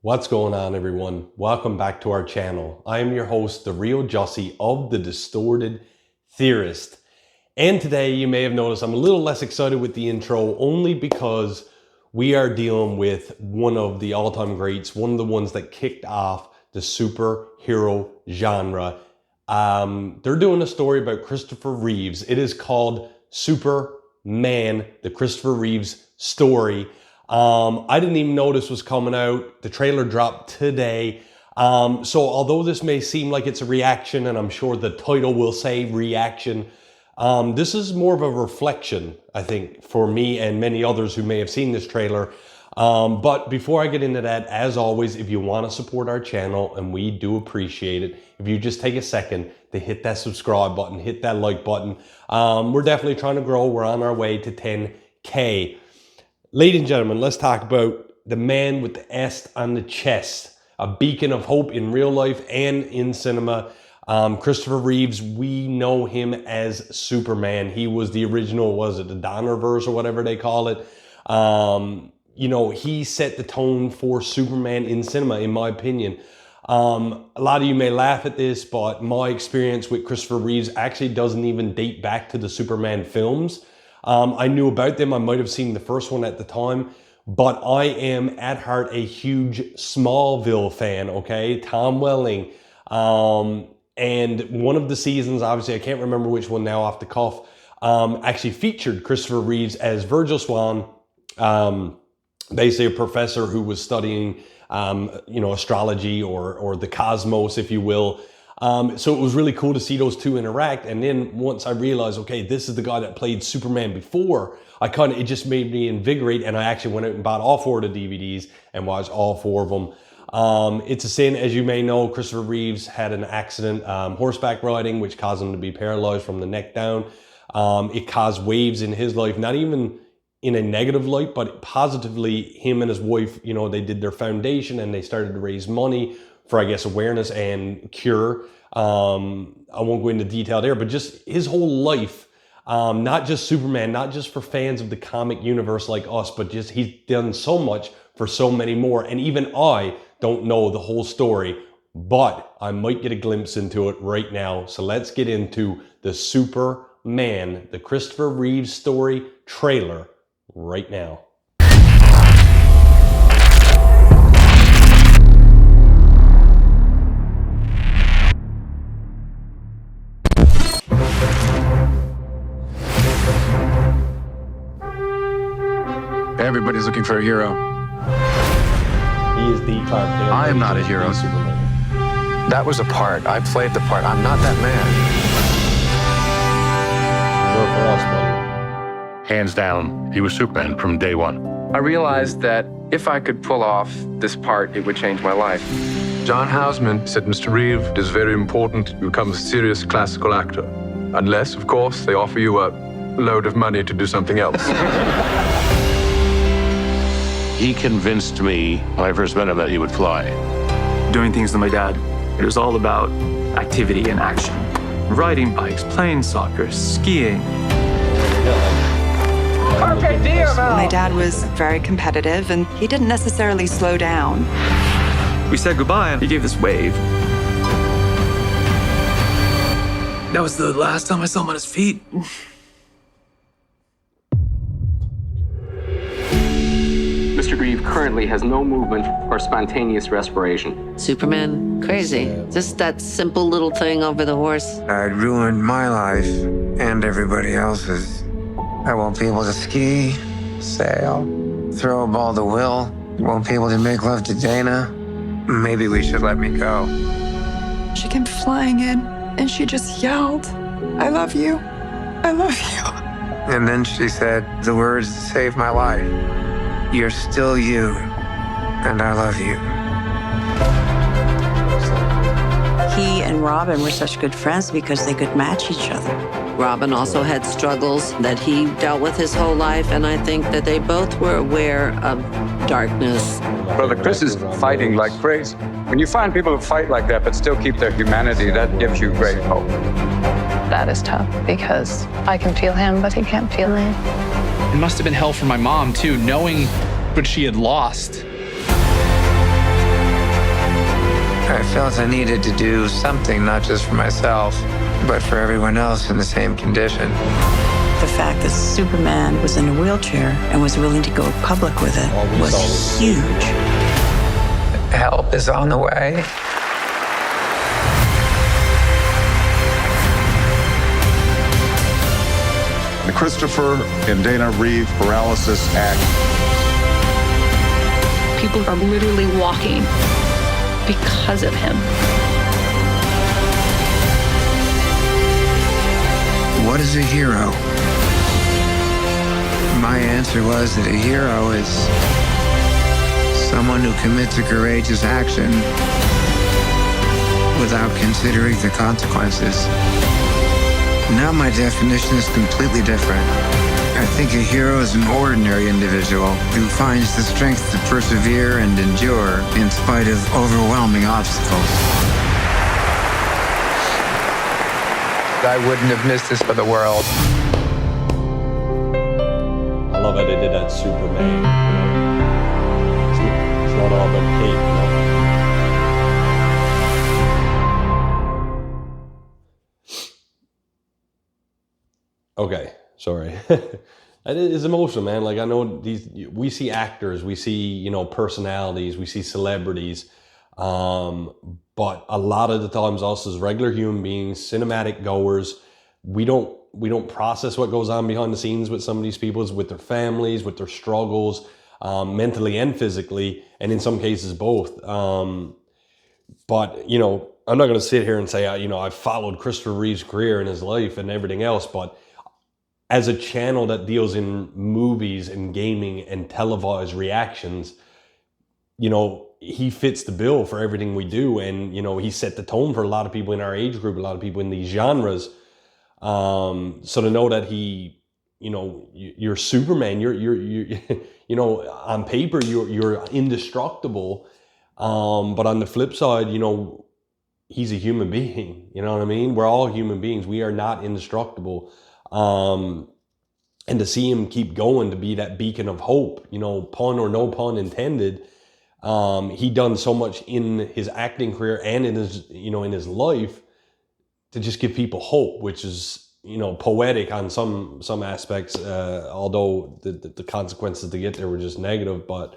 What's going on, everyone? Welcome back to our channel. I am your host, the real Jussy of the Distorted Theorist. And today you may have noticed I'm a little less excited with the intro only because we are dealing with one of the all-time greats, one of the ones that kicked off the superhero genre. They're doing a story about Christopher Reeves. It is called Superman, the Christopher Reeves story. I didn't even know this was coming out. The trailer dropped today. So although this may seem like it's a reaction, and I'm sure the title will say reaction, this is more of a reflection, I think, for me and many others who may have seen this trailer. But before I get into that, as always, if you want to support our channel, and we do appreciate it, if you just take a second to hit that subscribe button, hit that like button. We're definitely trying to grow. We're on our way to 10K. Ladies and gentlemen, let's talk about the man with the S on the chest, a beacon of hope in real life and in cinema. Christopher Reeves, we know him as Superman. He was the original, was it the Donnerverse or whatever they call it? You know, he set the tone for Superman in cinema, in my opinion. A lot of you may laugh at this, but my experience with Christopher Reeves actually doesn't even date back to the Superman films. I knew about them. I might have seen the first one at the time, but I am at heart a huge Smallville fan, okay? Tom Welling. And one of the seasons, obviously, I can't remember which one now off the cuff, actually featured Christopher Reeves as Virgil Swan, basically a professor who was studying, astrology or the cosmos, if you will. So it was really cool to see those two interact. And then once I realized, okay, this is the guy that played Superman before, it just made me invigorate. And I actually went out and bought all 4 of the DVDs and watched all 4 of them. It's a sin, as you may know. Christopher Reeves had an accident, horseback riding, which caused him to be paralyzed from the neck down. It caused waves in his life, not even in a negative light, but positively. Him and his wife, they did their foundation and they started to raise money for, I guess, awareness and cure. I won't go into detail there, but just his whole life, not just Superman, not just for fans of the comic universe like us, but just he's done so much for so many more. And even I don't know the whole story, but I might get a glimpse into it right now. So let's get into the Superman, the Christopher Reeves story trailer right now. Everybody's looking for a hero. He is the Clark Kent. I am not a hero. Superman. That was a part. I played the part. I'm not that man. You're for us, buddy. Hands down, he was Superman from day one. I realized that if I could pull off this part, it would change my life. John Houseman said, Mr. Reeve, it is very important you become a serious classical actor. Unless, of course, they offer you a load of money to do something else. He convinced me when I first met him that he would fly. Doing things with my dad, it was all about activity and action. Riding bikes, playing soccer, skiing. My dad was very competitive and he didn't necessarily slow down. We said goodbye and he gave this wave. That was the last time I saw him on his feet. Mr. Reeve currently has no movement or spontaneous respiration. Superman, crazy. Just that simple little thing over the horse. I'd ruined my life and everybody else's. I won't be able to ski, sail, throw a ball to Will. Won't be able to make love to Dana. Maybe we should let me go. She came flying in and she just yelled, "I love you. I love you." And then she said the words that saved my life. You're still you, and I love you. He and Robin were such good friends because they could match each other. Robin also had struggles that he dealt with his whole life, and I think that they both were aware of darkness. Brother Chris is fighting like crazy. When you find people who fight like that but still keep their humanity, that gives you great hope. That is tough because I can feel him, but he can't feel me. It must have been hell for my mom, too, knowing what she had lost. felt I needed to do something, not just for myself, but for everyone else in the same condition. The fact that Superman was in a wheelchair and was willing to go public with it was huge. Help is on the way. The Christopher and Dana Reeve Paralysis Act. People are literally walking because of him. What is a hero? My answer was that a hero is someone who commits a courageous action without considering the consequences. Now my definition is completely different. I think a hero is an ordinary individual who finds the strength to persevere and endure in spite of overwhelming obstacles. I wouldn't have missed this for the world. I love how they did that Superman, you know? It's not all about Kate, you know? Okay, sorry. It is emotional, man. Like, I know we see actors, we see, you know, personalities, we see celebrities, but a lot of the times us as regular human beings, cinematic goers, we don't process what goes on behind the scenes with some of these people, with their families, with their struggles, mentally and physically, and in some cases both. But, you know, I'm not going to sit here and say, you know, I've followed Christopher Reeve's career and his life and everything else, but as a channel that deals in movies and gaming and televised reactions, you know, he fits the bill for everything we do. And, you know, he set the tone for a lot of people in our age group, a lot of people in these genres. So to know that he, you know, you're Superman, you're you know, on paper, you're indestructible. But on the flip side, you know, he's a human being, you know what I mean? We're all human beings. We are not indestructible. And to see him keep going, to be that beacon of hope, you know, pun or no pun intended, he done so much in his acting career and in his, you know, in his life to just give people hope, which is, you know, poetic on some aspects, although the consequences to get there were just negative. But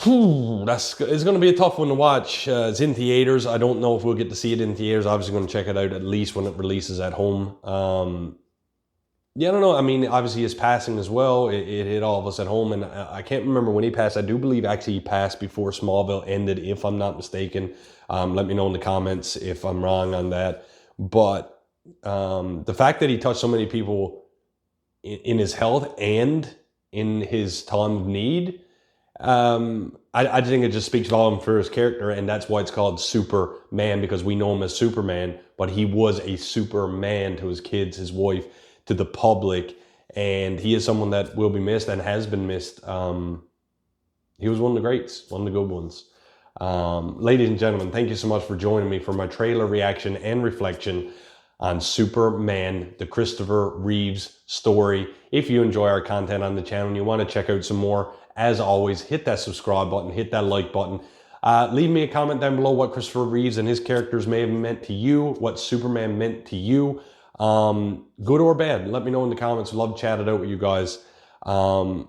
it's going to be a tough one to watch. It's in theaters. I don't know if we'll get to see it in theaters. Obviously going to check it out at least when it releases at home. Yeah, I don't know. I mean, obviously his passing as well, it hit all of us at home. And I can't remember when he passed. I do believe actually he passed before Smallville ended, if I'm not mistaken. Let me know in the comments if I'm wrong on that. But the fact that he touched so many people in his health and in his time of need, I think it just speaks volume for his character, and that's why it's called Superman, because we know him as Superman, but he was a Superman to his kids, his wife, to the public, and he is someone that will be missed and has been missed. He was one of the greats, one of the good ones. Ladies and gentlemen, thank you so much for joining me for my trailer reaction and reflection on Superman, the Christopher Reeves story. If you enjoy our content on the channel and you want to check out some more, as always, hit that subscribe button, hit that like button. Leave me a comment down below what Christopher Reeves and his characters may have meant to you, what Superman meant to you, good or bad. Let me know in the comments. I'd love to chat it out with you guys. That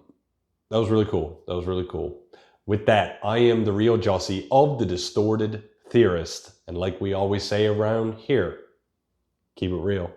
was really cool. That was really cool. With that, I am the real Jussy of the Distorted Theorist. And like we always say around here, keep it real.